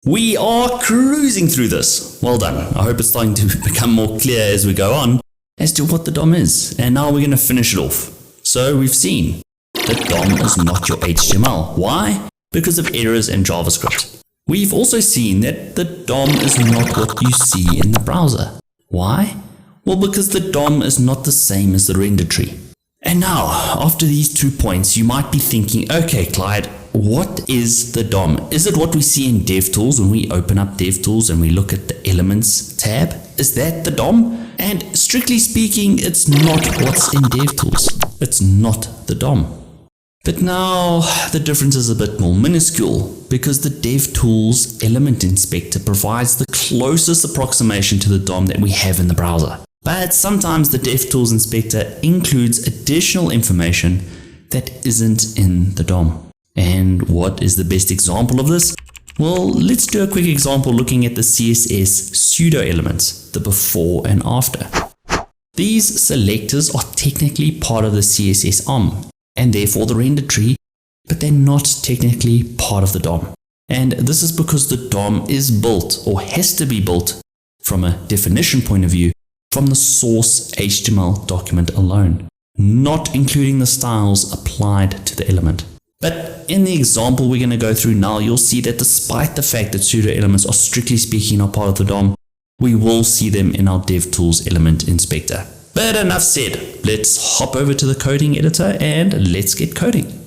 We are cruising through this. Well done. I hope it's starting to become more clear as we go on as to what the DOM is. And now we're going to finish it off. So we've seen that DOM is not your HTML. Why? Because of errors in JavaScript. We've also seen that the DOM is not what you see in the browser. Why? Well, because the DOM is not the same as the render tree. And now, after these 2 points, you might be thinking, okay, Clyde, what is the DOM? Is it what we see in DevTools when we open up DevTools and we look at the Elements tab? Is that the DOM? And strictly speaking, it's not what's in DevTools. It's not the DOM. But now the difference is a bit more minuscule because the DevTools Element Inspector provides the closest approximation to the DOM that we have in the browser. But sometimes the DevTools Inspector includes additional information that isn't in the DOM. And what is the best example of this? Well, let's do a quick example looking at the CSS pseudo elements, the before and after. These selectors are technically part of the CSS OM and therefore the render tree, but they're not technically part of the DOM. And this is because the DOM is built or has to be built from a definition point of view from the source HTML document alone, not including the styles applied to the element. But in the example we're going to go through now, you'll see that despite the fact that pseudo elements are strictly speaking not part of the DOM, we will see them in our DevTools Element Inspector. But enough said, let's hop over to the coding editor and let's get coding.